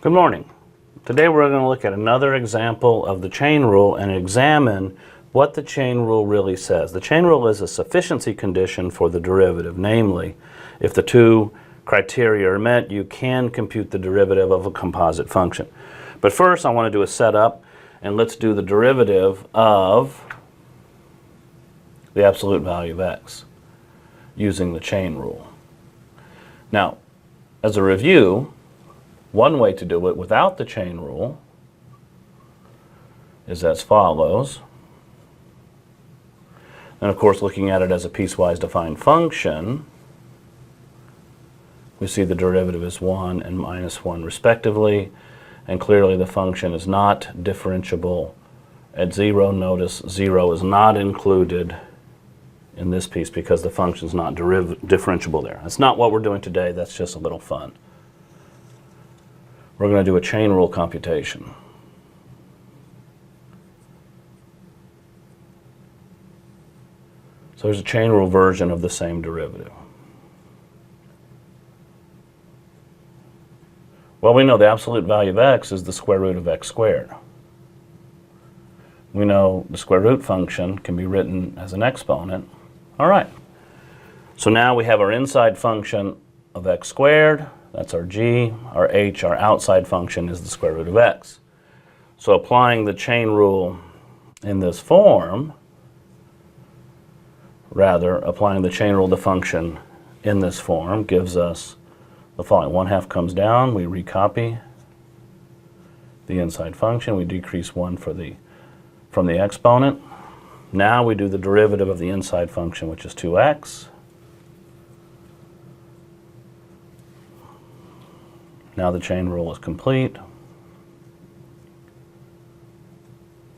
Good morning. Today we're going to look at another example of the chain rule and examine what the chain rule really says. The chain rule is a sufficiency condition for the derivative, namely, if the two criteria are met, you can compute the derivative of a composite function. But first I want to do a setup, and let's do the derivative of the absolute value of x using the chain rule. Now, as a review, one way to do it without the chain rule is as follows. And of course, looking at it as a piecewise defined function, we see the derivative is 1 and minus 1 respectively, and clearly the function is not differentiable at 0. Notice 0 is not included in this piece because the function is not differentiable there. That's not what we're doing today, that's just a little fun. We're going to do a chain rule computation. So there's a chain rule version of the same derivative. Well, we know the absolute value of x is the square root of x squared. We know the square root function can be written as an exponent. All right. So now we have our inside function of x squared. That's our g. Our h, our outside function, is the square root of x. So applying the chain rule in this form, rather, applying the chain rule to function in this form gives us the following. 1/2 comes down, we recopy the inside function, we decrease 1 from the exponent. Now we do the derivative of the inside function, which is 2x. Now the chain rule is complete.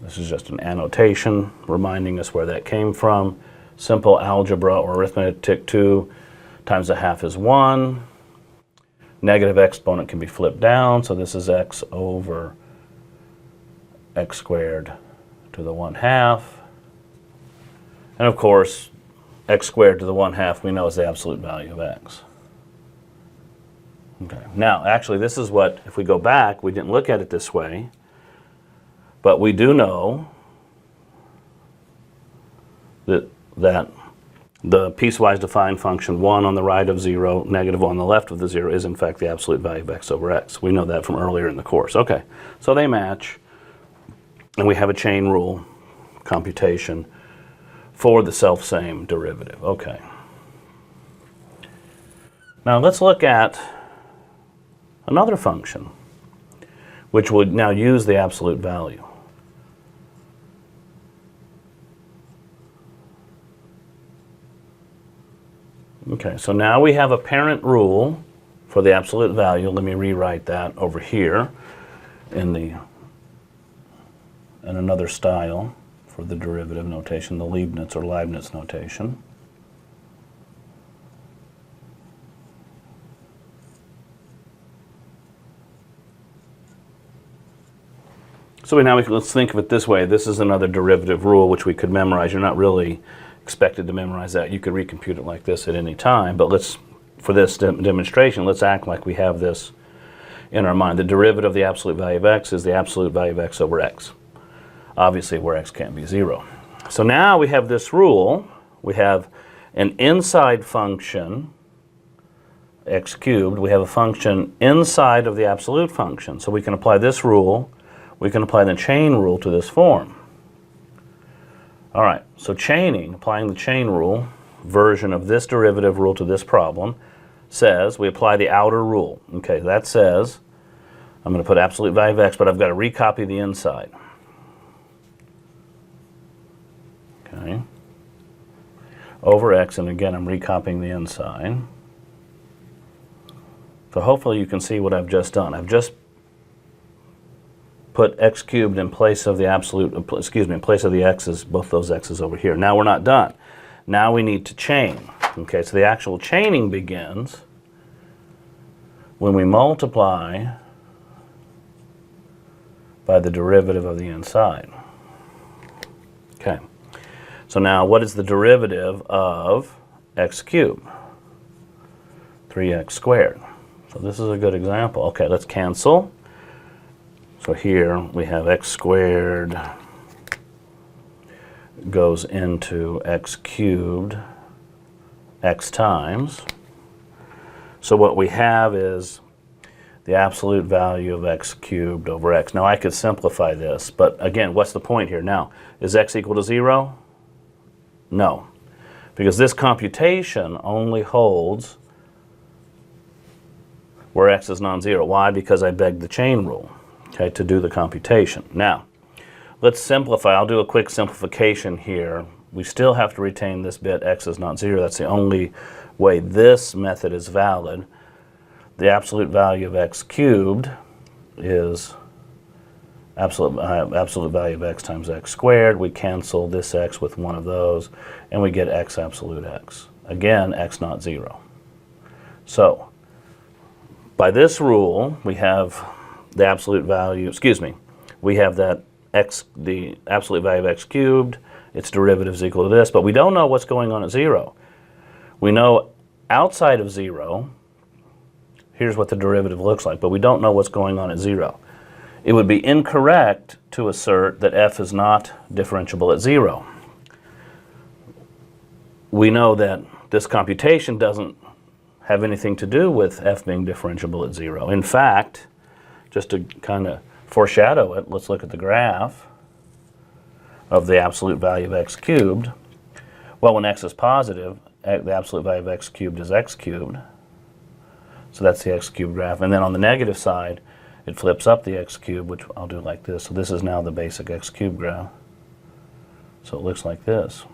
This is just an annotation reminding us where that came from. Simple algebra or arithmetic, 2 times 1/2 is 1. Negative exponent can be flipped down, so this is x over x squared to the 1/2. And of course, x squared to the 1/2 we know is the absolute value of x. Okay. Now, actually, this is what, if we go back, we didn't look at it this way, but we do know that the piecewise defined function 1 on the right of 0, negative 1 on the left of the 0 is in fact the absolute value of x over x. We know that from earlier in the course. Okay, so they match, and we have a chain rule computation for the self-same derivative. Okay. Now let's look at another function, which would now use the absolute value. Okay, so now we have a parent rule for the absolute value. Let me rewrite that over here in another style for the derivative notation, the Leibniz notation. So let's think of it this way. This is another derivative rule which we could memorize. You're not really expected to memorize that. You could recompute it like this at any time, but for this demonstration, let's act like we have this in our mind. The derivative of the absolute value of x is the absolute value of x over x, obviously where x can't be 0. So now we have this rule. We have an inside function, x cubed. We have a function inside of the absolute function. So we can apply this rule. We can apply the chain rule to this form. All right, so applying the chain rule version of this derivative rule to this problem says we apply the outer rule. Okay, that says I'm going to put absolute value of x, but I've got to recopy the inside. Okay, over x, and again I'm recopying the inside. So hopefully you can see what I've just done. I've just put x cubed in place of the in place of the x's, both those x's over here. Now we're not done. Now we need to chain. Okay, so the actual chaining begins when we multiply by the derivative of the inside. Okay, so now what is the derivative of x cubed? 3x squared. So this is a good example. Okay, let's cancel. So here we have x squared goes into x cubed x times. So what we have is the absolute value of x cubed over x. Now I could simplify this, but again, what's the point here? Now, is x equal to 0? No, because this computation only holds where x is non-zero. Why? Because I begged the chain rule, okay, to do the computation. Now, let's simplify. I'll do a quick simplification here. We still have to retain this bit x is not 0. That's the only way this method is valid. The absolute value of x cubed is absolute value of x times x squared. We cancel this x with one of those, and we get x absolute x. Again, x not 0. So, by this rule, we have the absolute value, we have that x, the absolute value of x cubed, its derivative is equal to this, but we don't know what's going on at 0. We know outside of 0, here's what the derivative looks like, but we don't know what's going on at 0. It would be incorrect to assert that f is not differentiable at 0. We know that this computation doesn't have anything to do with f being differentiable at 0. In fact, just to kind of foreshadow it, let's look at the graph of the absolute value of x cubed. Well, when x is positive, the absolute value of x cubed is x cubed. So that's the x cubed graph. And then on the negative side, it flips up the x cubed, which I'll do like this. So this is now the basic x cubed graph. So it looks like this.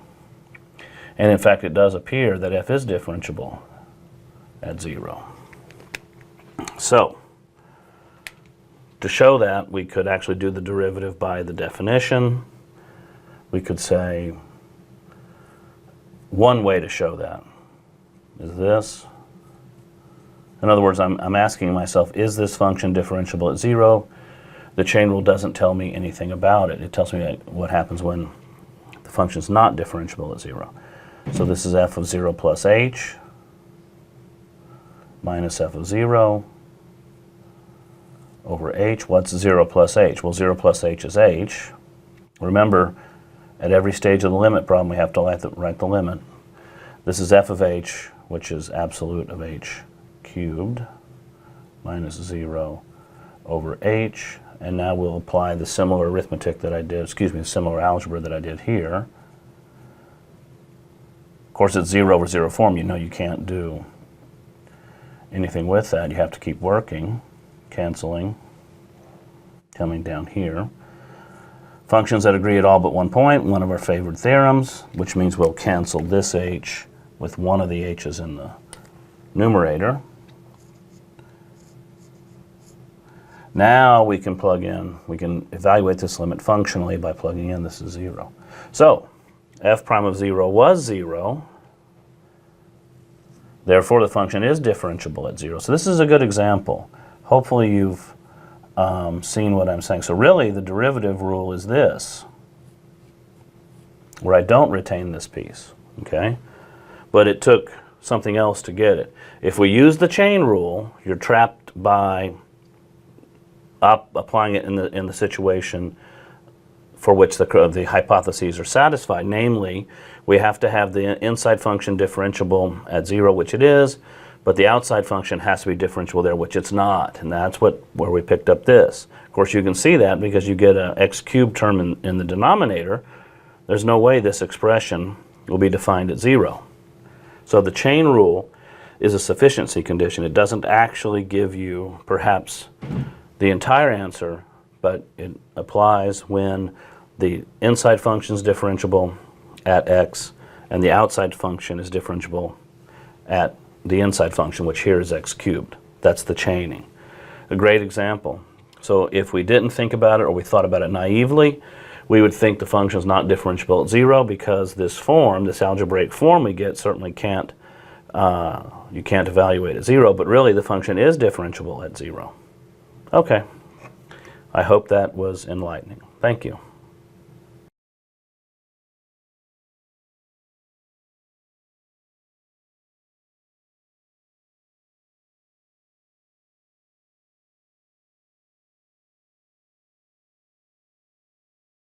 And in fact, it does appear that f is differentiable at 0. So, to show that, we could actually do the derivative by the definition. We could say one way to show that is this. In other words, I'm asking myself, is this function differentiable at 0? The chain rule doesn't tell me anything about it. It tells me what happens when the function is not differentiable at 0. So this is f of 0 plus h minus f of 0 over h. What's 0 plus h? Well, 0 plus h is h. Remember, at every stage of the limit problem, we have to write the limit. This is f of h, which is absolute of h cubed minus 0 over h. And now we'll apply the similar arithmetic that I did, similar algebra that I did here. Of course, it's 0 over 0 form. You know you can't do anything with that. You have to keep working, canceling, coming down here. Functions that agree at all but one point, one of our favorite theorems, which means we'll cancel this h with one of the h's in the numerator. Now we can plug in, we can evaluate this limit functionally by plugging in this is 0. So, f prime of 0 was 0. Therefore, the function is differentiable at 0. So this is a good example. Hopefully you've seen what I'm saying. So really, the derivative rule is this, where I don't retain this piece, okay? But it took something else to get it. If we use the chain rule, you're trapped by applying it in the situation for which the hypotheses are satisfied. Namely, we have to have the inside function differentiable at 0, which it is, but the outside function has to be differentiable there, which it's not. And that's where we picked up this. Of course, you can see that because you get an x cubed term in the denominator. There's no way this expression will be defined at 0. So the chain rule is a sufficiency condition. It doesn't actually give you perhaps the entire answer, but it applies when the inside function is differentiable at x and the outside function is differentiable at the inside function, which here is x cubed. That's the chaining. A great example. So if we didn't think about it, or we thought about it naively, we would think the function is not differentiable at 0 because this form, this algebraic form we get, certainly can't, you can't evaluate at 0, but really the function is differentiable at 0. Okay. I hope that was enlightening. Thank you.